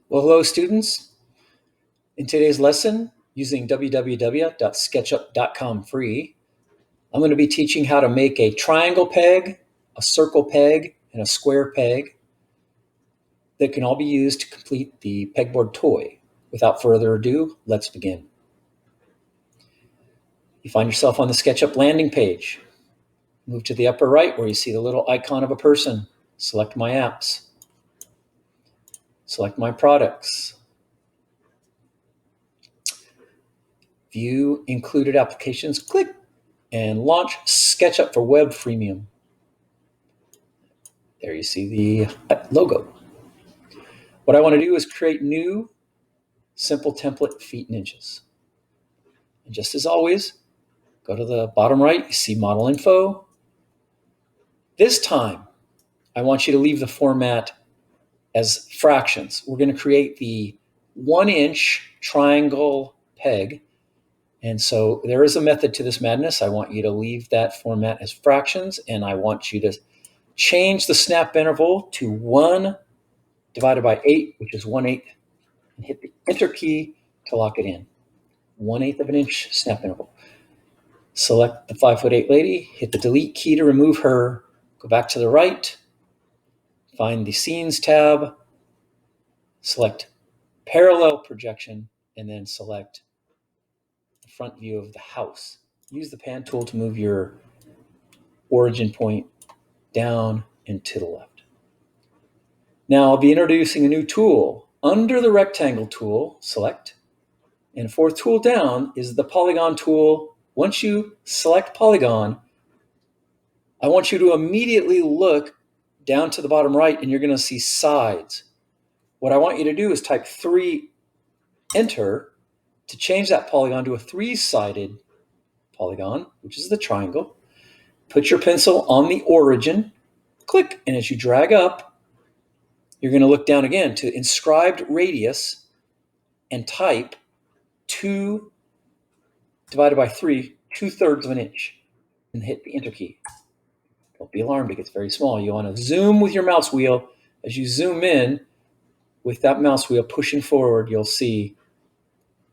Well, hello, students. In today's lesson, using www.sketchup.com free, I'm going to be teaching how to make a triangle peg, a circle peg, and a square peg that can all be used to complete the pegboard toy. Without further ado, let's begin. You find yourself on the SketchUp landing page. Move to the upper right where you see the little icon of a person. Select My Apps. Select My Products. View Included Applications. Click and launch SketchUp for Web Freemium. There you see the logo. What I want to do is create new simple template feet and inches. And just as always, go to the bottom right, you see model info. This time, I want you to leave the format as fractions. We're going to create the 1-inch triangle peg. And so there is a method to this madness. I want you to leave that format as fractions, and I want you to change the snap interval to 1 divided by 8, which is 1/8, and hit the Enter key to lock it in. 1/8 of an inch snap interval. Select the 5'8" lady, hit the Delete key to remove her, go back to the right, find the Scenes tab, select Parallel Projection, and then select the front view of the house. Use the Pan tool to move your origin point down and to the left. Now I'll be introducing a new tool. Under the Rectangle tool, select, and fourth tool down is the Polygon tool. Once you select Polygon, I want you to immediately look down to the bottom right, and you're going to see sides. What I want you to do is type 3, Enter, to change that polygon to a 3-sided polygon, which is the triangle. Put your pencil on the origin, click, and as you drag up, you're going to look down again to inscribed radius and type 2 divided by 3, 2/3 of an inch, and hit the Enter key. Don't be alarmed, it gets very small. You want to zoom with your mouse wheel. As you zoom in with that mouse wheel pushing forward, you'll see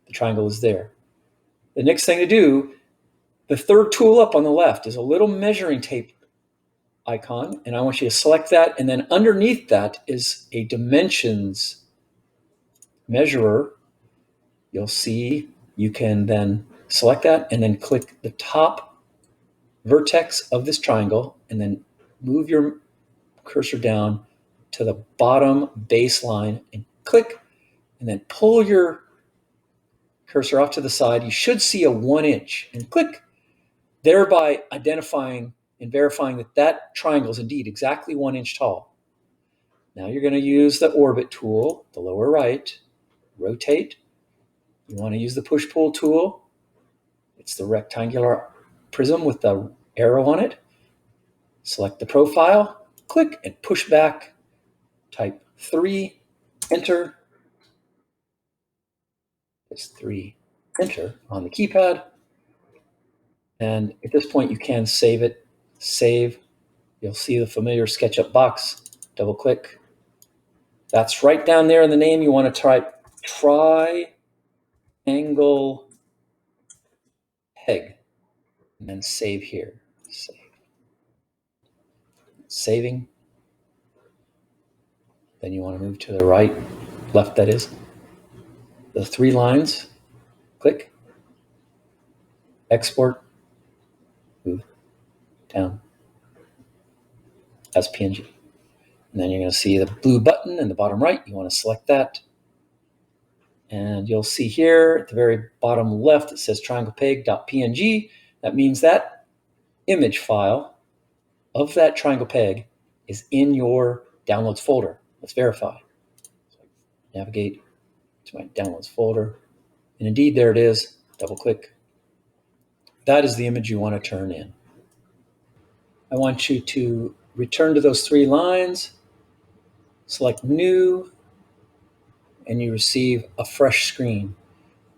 the triangle is there. The next thing to do, the third tool up on the left is a little measuring tape icon, and I want you to select that, and then underneath that is a dimensions measurer. You'll see you can then select that and then click the top vertex of this triangle and then move your cursor down to the bottom baseline and click, and then pull your cursor off to the side. You should see a 1-inch and click, thereby identifying and verifying that that triangle is indeed exactly 1 inch tall. Now you're going to use the Orbit tool, the lower right, rotate. You want to use the Push-Pull tool. It's the rectangular prism with the arrow on it. Select the profile, click, and push back. Type 3, Enter. It's 3, Enter on the keypad. And at this point, you can save it. Save. You'll see the familiar SketchUp box. Double click. That's right down there in the name. You want to type triangle peg, and then save here. Save. Saving. Then you want to move to the right, left that is. The 3 lines. Click. Export. Move down as PNG. And then you're going to see the blue button in the bottom right. You want to select that. And you'll see here at the very bottom left, it says trianglepeg.png. That means that image file of that triangle peg is in your downloads folder. Let's verify. So navigate to my downloads folder. And indeed, there it is. Double click. That is the image you want to turn in. I want you to return to those 3 lines, select New, and you receive a fresh screen.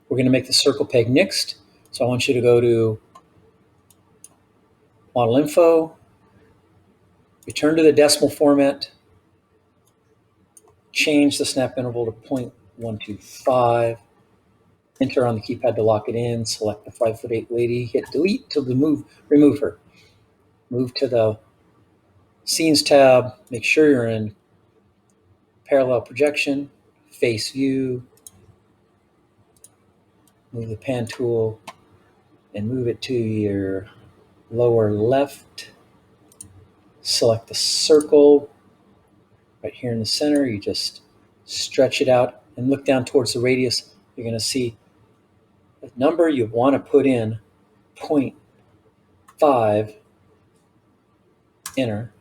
We're going to make the circle peg next. So I want you to go to Model Info, return to the decimal format, change the snap interval to 0.125. Enter on the keypad to lock it in. Select the 5'8" lady. Hit delete to remove her. Move to the Scenes tab. Make sure you're in parallel projection, face view. Move the pan tool and move it to your lower left. Select the circle right here in the center. You just stretch it out and look down towards the radius. You're going to see the number you want to put in, 0.5. Enter.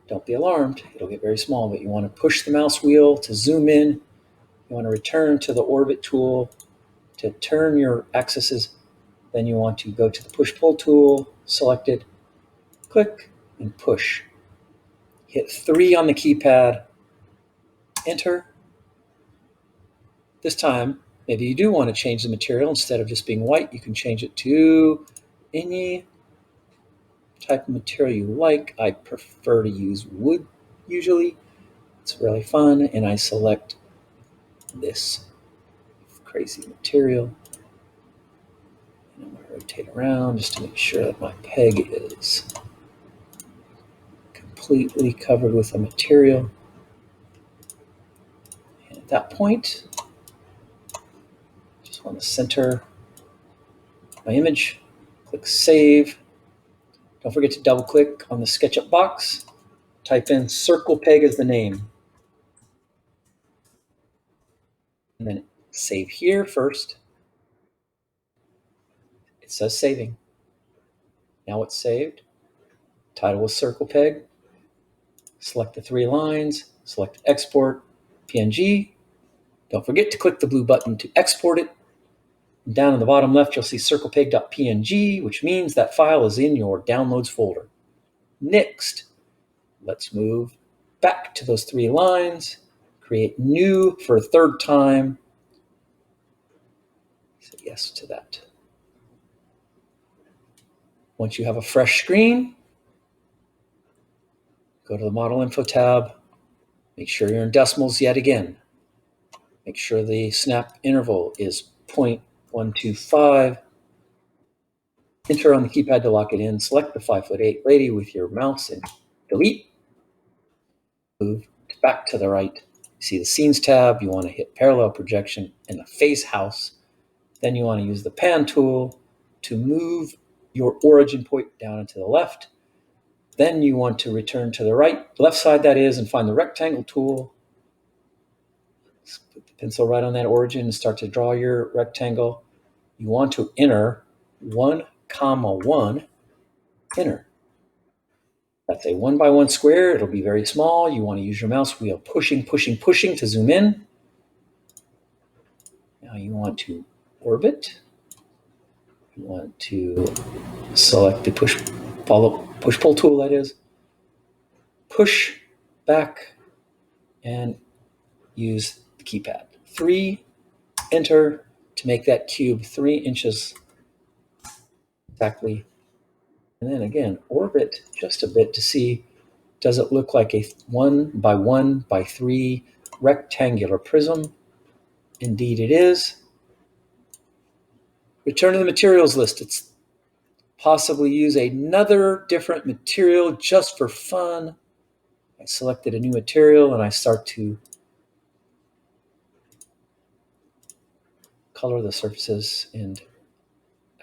Don't be alarmed. It'll get very small, but you want to push the mouse wheel to zoom in. You want to return to the orbit tool to turn your axes. Then you want to go to the push-pull tool, select it, click, and push. Hit 3 on the keypad, enter. This time, maybe you do want to change the material. Instead of just being white, you can change it to any type of material you like. I prefer to use wood usually. It's really fun, and I select this crazy material. And I'm going to rotate around just to make sure that my peg is completely covered with the material. And at that point, just want to center my image, click Save. Don't forget to double click on the SketchUp box, type in Circle Peg as the name, and then save here first. It says saving. Now it's saved. Title is Circle Peg. Select the 3 lines, select Export PNG. Don't forget to click the blue button to export it. And down in the bottom left, you'll see circlepeg.png, which means that file is in your Downloads folder. Next, let's move back to those 3 lines, create new for a 3rd time. Say yes to that. Once you have a fresh screen, go to the Model Info tab. Make sure you're in decimals yet again. Make sure the snap interval is 0.125. Enter on the keypad to lock it in. Select the 5'8" lady with your mouse and delete. Move back to the right. You see the Scenes tab. You want to hit Parallel Projection and the Face House. Then you want to use the Pan tool to move your origin point down and to the left. Then you want to return to the left side that is, and find the Rectangle tool. Put the pencil right on that origin and start to draw your rectangle. You want to enter 1,1, enter. That's a 1x1 square. It'll be very small. You want to use your mouse wheel pushing to zoom in. Now you want to orbit. You want to select the push-pull tool, that is. Push back and use the keypad. 3, enter to make that cube 3 inches exactly. And then again, orbit just a bit to see, does it look like a 1x1x3 rectangular prism? Indeed it is. Return to the materials list. It's possibly use another different material just for fun. I selected a new material and I start to color the surfaces, and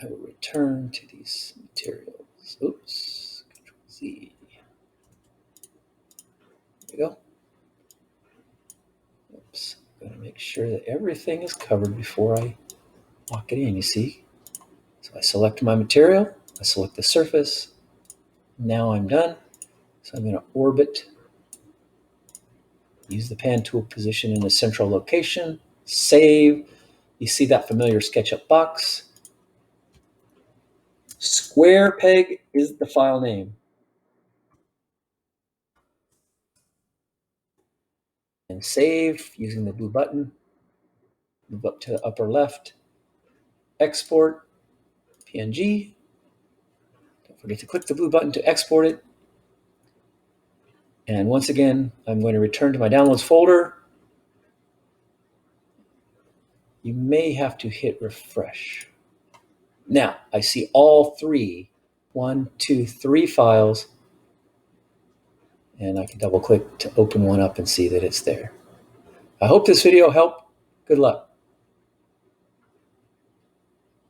I will return to these materials. Oops, Control Z. There we go. Oops, I'm going to make sure that everything is covered before I lock it in, you see. So I select my material, I select the surface. Now I'm done. So I'm going to orbit, use the pan tool position in a central location, save. You see that familiar SketchUp box. Square Peg is the file name. And save using the blue button. Move up to the upper left. Export PNG. Don't forget to click the blue button to export it. And once again, I'm going to return to my downloads folder. You may have to hit refresh. Now I see all three, 1, 2, 3 files, and I can double click to open one up and see that it's there. I hope this video helped. Good luck.